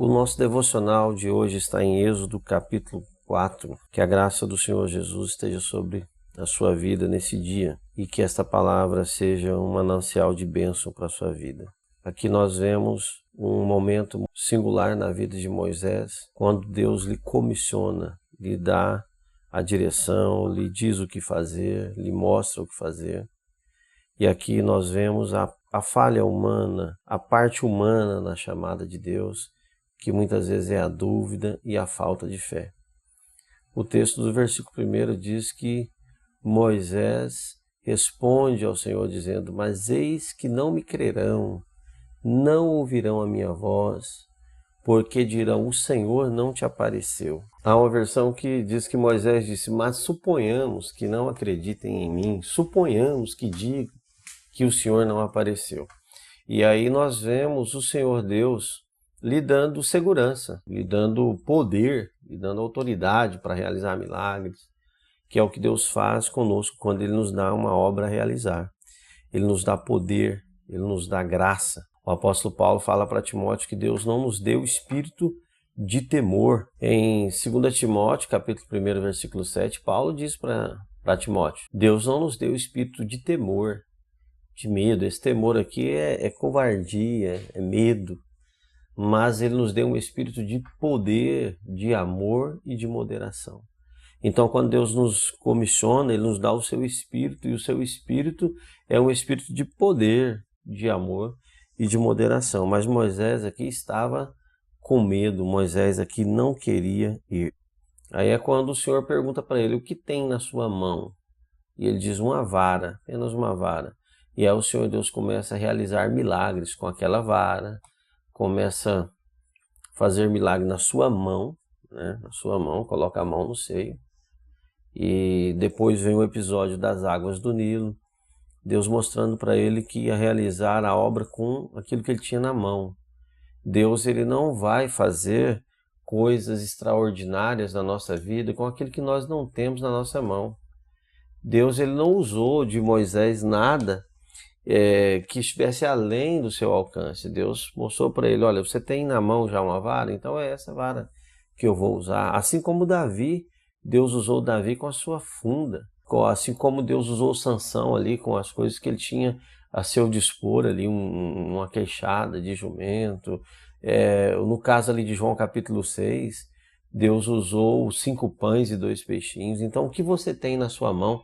O nosso devocional de hoje está em Êxodo capítulo 4. Que a graça do Senhor Jesus esteja sobre a sua vida nesse dia e que esta palavra seja um manancial de bênção para a sua vida. Aqui nós vemos um momento singular na vida de Moisés, quando Deus lhe comissiona, lhe dá a direção, lhe diz o que fazer, lhe mostra o que fazer. E aqui nós vemos a falha humana, a parte humana na chamada de Deus, que muitas vezes é a dúvida e a falta de fé. O texto do versículo 1 diz que Moisés responde ao Senhor dizendo: mas eis que não me crerão, não ouvirão a minha voz, porque dirão: o Senhor não te apareceu. Há uma versão que diz que Moisés disse: mas suponhamos que não acreditem em mim, suponhamos que digam que o Senhor não apareceu. E aí nós vemos o Senhor Deus lhe dando segurança, lhe dando poder, lhe dando autoridade para realizar milagres, que é o que Deus faz conosco quando Ele nos dá uma obra a realizar. Ele nos dá poder, Ele nos dá graça. O apóstolo Paulo fala para Timóteo que Deus não nos deu espírito de temor. Em 2 Timóteo, capítulo 1, versículo 7, Paulo diz para Timóteo: Deus não nos deu espírito de temor, de medo. Esse temor aqui é covardia, é medo. Mas Ele nos deu um espírito de poder, de amor e de moderação. Então, quando Deus nos comissiona, Ele nos dá o seu espírito, e o seu espírito é um espírito de poder, de amor e de moderação. Mas Moisés aqui estava com medo, Moisés aqui não queria ir. Aí é quando o Senhor pergunta para ele: o que tem na sua mão? E ele diz: uma vara, apenas uma vara. E aí o Senhor Deus começa a realizar milagres com aquela vara, começa a fazer milagre na sua mão, né? Na sua mão, coloca a mão no seio. E depois vem o episódio das águas do Nilo, Deus mostrando para ele que ia realizar a obra com aquilo que ele tinha na mão. Deus, ele não vai fazer coisas extraordinárias na nossa vida com aquilo que nós não temos na nossa mão. Deus, ele não usou de Moisés nada que estivesse além do seu alcance. Deus mostrou para ele: olha, você tem na mão já uma vara, então é essa vara que eu vou usar. Assim como Davi, Deus usou Davi com a sua funda. Assim como Deus usou Sansão ali com as coisas que ele tinha a seu dispor ali, uma queixada de jumento. No caso ali de João capítulo 6, Deus usou 5 pães e 2 peixinhos. Então o que você tem na sua mão?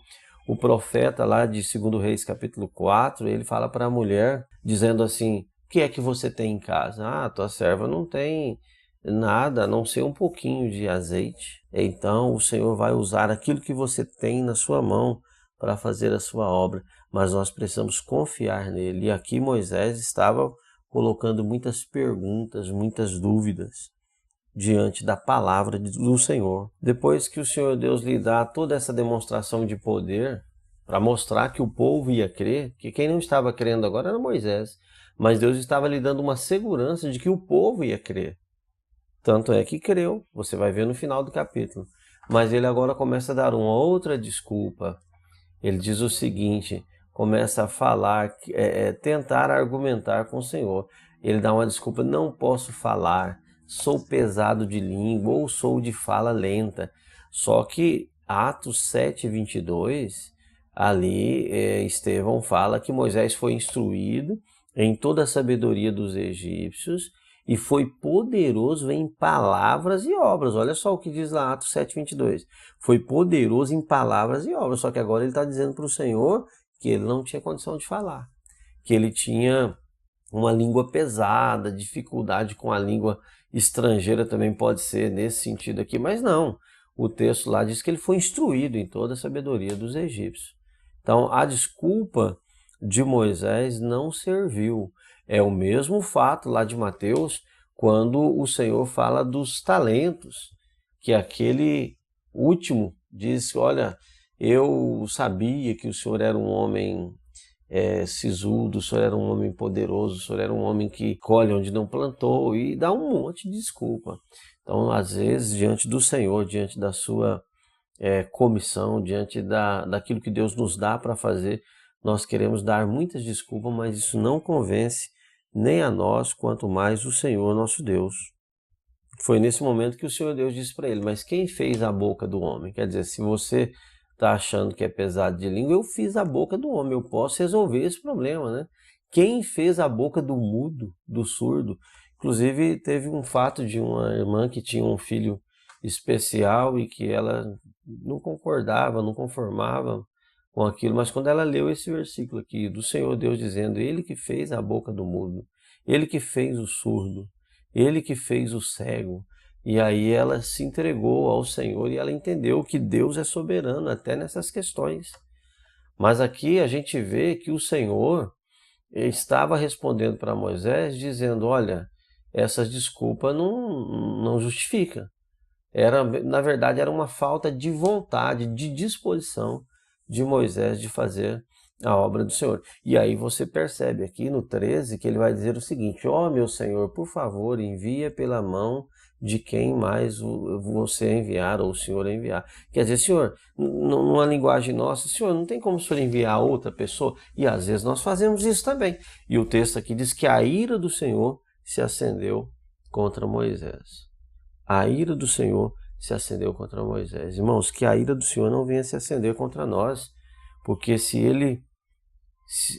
O profeta lá de 2 Reis capítulo 4, ele fala para a mulher, dizendo assim: o que é que você tem em casa? Ah, tua serva não tem nada, a não ser um pouquinho de azeite. Então o Senhor vai usar aquilo que você tem na sua mão para fazer a sua obra, mas nós precisamos confiar nele. E aqui Moisés estava colocando muitas perguntas, muitas dúvidas diante da palavra do Senhor. Depois que o Senhor Deus lhe dá toda essa demonstração de poder, para mostrar que o povo ia crer, que quem não estava crendo agora era Moisés, mas Deus estava lhe dando uma segurança de que o povo ia crer. Tanto é que creu, você vai ver no final do capítulo. Mas ele agora começa a dar uma outra desculpa. Ele diz o seguinte, começa a falar, tentar argumentar com o Senhor. Ele dá uma desculpa: não posso falar, sou pesado de língua ou sou de fala lenta. Só que Atos 7:22, ali Estevão fala que Moisés foi instruído em toda a sabedoria dos egípcios e foi poderoso em palavras e obras. Olha só o que diz lá Atos 7:22. Foi poderoso em palavras e obras. Só que agora ele está dizendo para o Senhor que ele não tinha condição de falar, que ele tinha uma língua pesada, dificuldade com a língua estrangeira também pode ser nesse sentido aqui, mas não. O texto lá diz que ele foi instruído em toda a sabedoria dos egípcios. Então a desculpa de Moisés não serviu. É o mesmo fato lá de Mateus, quando o Senhor fala dos talentos, que aquele último diz: olha, eu sabia que o Senhor era um homem sisudo, o Senhor era um homem poderoso, o Senhor era um homem que colhe onde não plantou, e dá um monte de desculpa. Então, às vezes, diante do Senhor, diante da sua comissão, diante daquilo que Deus nos dá para fazer, nós queremos dar muitas desculpas, mas isso não convence nem a nós, quanto mais o Senhor nosso Deus. Foi nesse momento que o Senhor Deus disse para ele: mas quem fez a boca do homem? Quer dizer, se você está achando que é pesado de língua, eu fiz a boca do homem, eu posso resolver esse problema, né? Quem fez a boca do mudo, do surdo? Inclusive, teve um fato de uma irmã que tinha um filho especial e que ela não concordava, não conformava com aquilo, mas quando ela leu esse versículo aqui, do Senhor Deus dizendo: Ele que fez a boca do mudo, Ele que fez o surdo, Ele que fez o cego, e aí ela se entregou ao Senhor e ela entendeu que Deus é soberano até nessas questões. Mas aqui a gente vê que o Senhor estava respondendo para Moisés dizendo: olha, essas desculpas não justificam. Na verdade, era uma falta de vontade, de disposição de Moisés de fazer a obra do Senhor. E aí você percebe aqui no 13 que ele vai dizer o seguinte: ó meu Senhor, por favor, envia pela mão de quem mais você enviar ou o Senhor enviar. Quer dizer, Senhor, numa linguagem nossa, Senhor, não tem como o Senhor enviar outra pessoa? E às vezes nós fazemos isso também. E o texto aqui diz que a ira do Senhor se acendeu contra Moisés. A ira do Senhor se acendeu contra Moisés. Irmãos, que a ira do Senhor não venha se acender contra nós, porque se Ele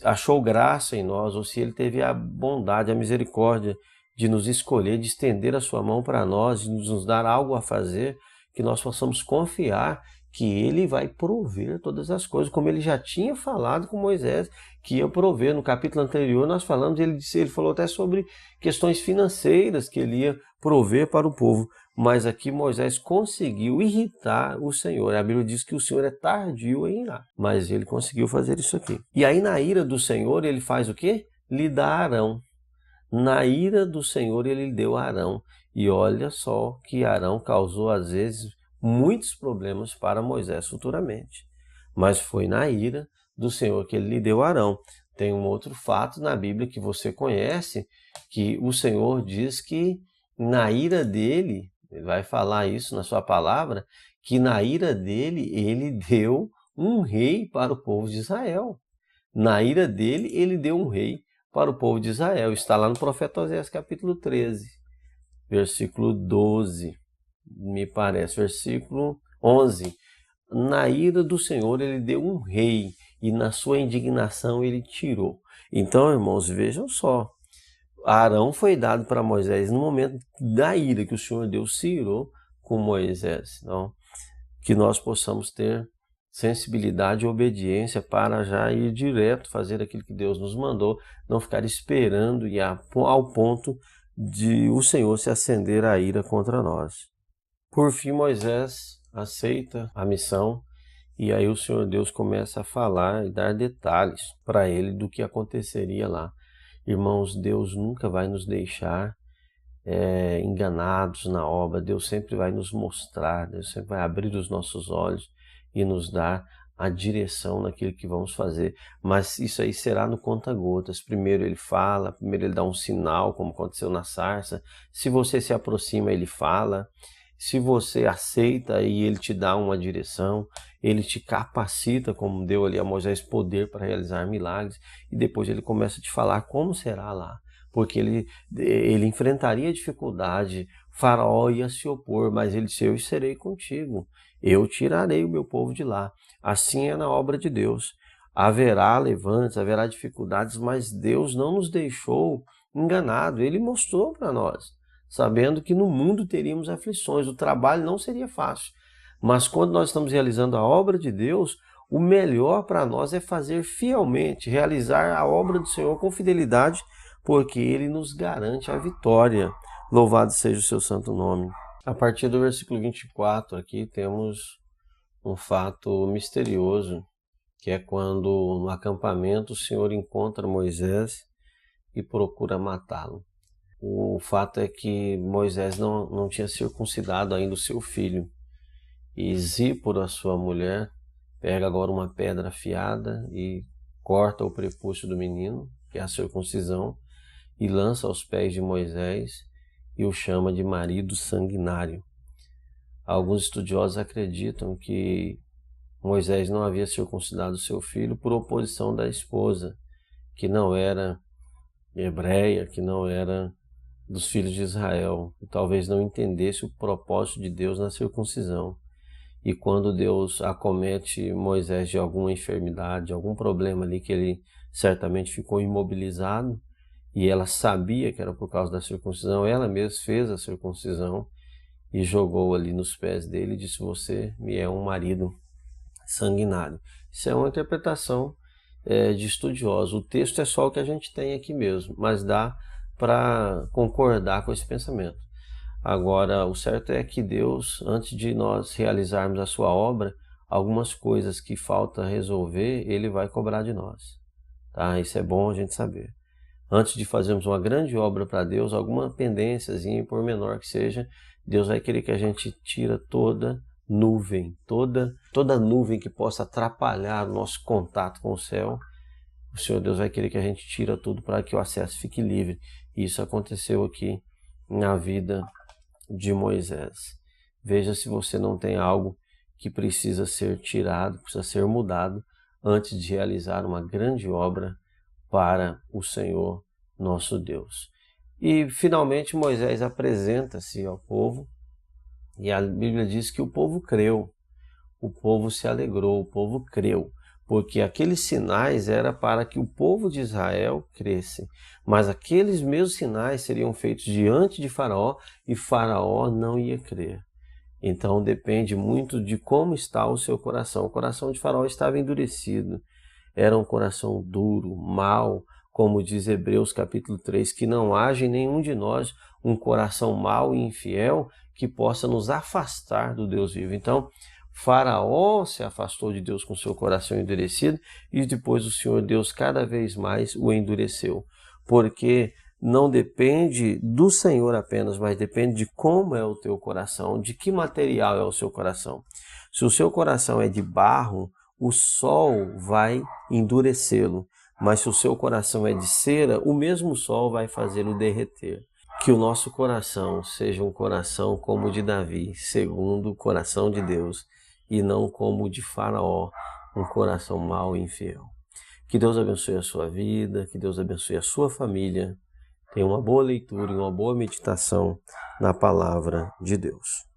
achou graça em nós, ou se Ele teve a bondade, a misericórdia de nos escolher, de estender a sua mão para nós, de nos dar algo a fazer, que nós possamos confiar que Ele vai prover todas as coisas, como Ele já tinha falado com Moisés, que ia prover. No capítulo anterior nós falamos, ele falou até sobre questões financeiras que Ele ia prover para o povo. Mas aqui Moisés conseguiu irritar o Senhor. A Bíblia diz que o Senhor é tardio em irar, mas ele conseguiu fazer isso aqui. E aí na ira do Senhor ele faz o quê? Lhe dá Arão. Na ira do Senhor ele deu Arão. E olha só que Arão causou às vezes muitos problemas para Moisés futuramente. Mas foi na ira do Senhor que ele lhe deu Arão. Tem um outro fato na Bíblia que você conhece, que o Senhor diz que na ira dele, ele vai falar isso na sua palavra, que na ira dele ele deu um rei para o povo de Israel. Na ira dele ele deu um rei para o povo de Israel. Está lá no profeta Oséias capítulo 13, versículo 12, me parece, versículo 11. Na ira do Senhor ele deu um rei e na sua indignação ele tirou. Então, irmãos, vejam só. Arão foi dado para Moisés no momento da ira que o Senhor Deus se irou com Moisés. Então, que nós possamos ter sensibilidade e obediência para já ir direto fazer aquilo que Deus nos mandou, não ficar esperando e ao ponto de o Senhor se acender a ira contra nós. Por fim, Moisés aceita a missão e aí o Senhor Deus começa a falar e dar detalhes para ele do que aconteceria lá. Irmãos, Deus nunca vai nos deixar enganados na obra. Deus sempre vai nos mostrar, Deus sempre vai abrir os nossos olhos e nos dar a direção naquilo que vamos fazer. Mas isso aí será no conta-gotas. Primeiro ele fala, primeiro ele dá um sinal, como aconteceu na sarça. Se você se aproxima, ele fala. Se você aceita e ele te dá uma direção, ele te capacita, como deu ali a Moisés, poder para realizar milagres, e depois ele começa a te falar como será lá, porque ele enfrentaria dificuldade, Faraó ia se opor, mas ele disse: eu serei contigo, eu tirarei o meu povo de lá. Assim é na obra de Deus. Haverá levantes, haverá dificuldades, mas Deus não nos deixou enganado, ele mostrou para nós, sabendo que no mundo teríamos aflições, o trabalho não seria fácil. Mas quando nós estamos realizando a obra de Deus, o melhor para nós é fazer fielmente, realizar a obra do Senhor com fidelidade, porque Ele nos garante a vitória. Louvado seja o seu santo nome. A partir do versículo 24 aqui temos um fato misterioso, que é quando no acampamento o Senhor encontra Moisés e procura matá-lo. O fato é que Moisés não tinha circuncidado ainda o seu filho. E Zípora, sua mulher, pega agora uma pedra afiada e corta o prepúcio do menino, que é a circuncisão, e lança aos pés de Moisés e o chama de marido sanguinário. Alguns estudiosos acreditam que Moisés não havia circuncidado seu filho por oposição da esposa, que não era hebreia, que não era dos filhos de Israel, e talvez não entendesse o propósito de Deus na circuncisão. E quando Deus acomete Moisés de alguma enfermidade, de algum problema ali que ele certamente ficou imobilizado, e ela sabia que era por causa da circuncisão, ela mesma fez a circuncisão e jogou ali nos pés dele e disse: você me é um marido sanguinário. Isso é uma interpretação de estudiosos. O texto é só o que a gente tem aqui mesmo, mas dá para concordar com esse pensamento. Agora, o certo é que Deus, antes de nós realizarmos a sua obra, algumas coisas que falta resolver, Ele vai cobrar de nós. Tá? Isso é bom a gente saber. Antes de fazermos uma grande obra para Deus, alguma pendênciazinha, por menor que seja, Deus vai querer que a gente tira toda nuvem, toda nuvem que possa atrapalhar o nosso contato com o céu. O Senhor Deus vai querer que a gente tira tudo para que o acesso fique livre. E isso aconteceu aqui na vida de Moisés. Veja se você não tem algo que precisa ser tirado, precisa ser mudado antes de realizar uma grande obra para o Senhor nosso Deus. E finalmente Moisés apresenta-se ao povo e a Bíblia diz que o povo creu, o povo se alegrou, o povo creu, porque aqueles sinais era para que o povo de Israel cresce, mas aqueles mesmos sinais seriam feitos diante de Faraó e Faraó não ia crer. Então depende muito de como está o seu coração. O coração de Faraó estava endurecido, era um coração duro, mau, como diz Hebreus capítulo 3, que não haja em nenhum de nós um coração mau e infiel que possa nos afastar do Deus vivo. Então, Faraó se afastou de Deus com seu coração endurecido e depois o Senhor Deus cada vez mais o endureceu. Porque não depende do Senhor apenas, mas depende de como é o teu coração, de que material é o seu coração. Se o seu coração é de barro, o sol vai endurecê-lo. Mas se o seu coração é de cera, o mesmo sol vai fazê-lo derreter. Que o nosso coração seja um coração como o de Davi, segundo o coração de Deus, e não como o de Faraó, um coração mau e infiel. Que Deus abençoe a sua vida, que Deus abençoe a sua família. Tenha uma boa leitura e uma boa meditação na palavra de Deus.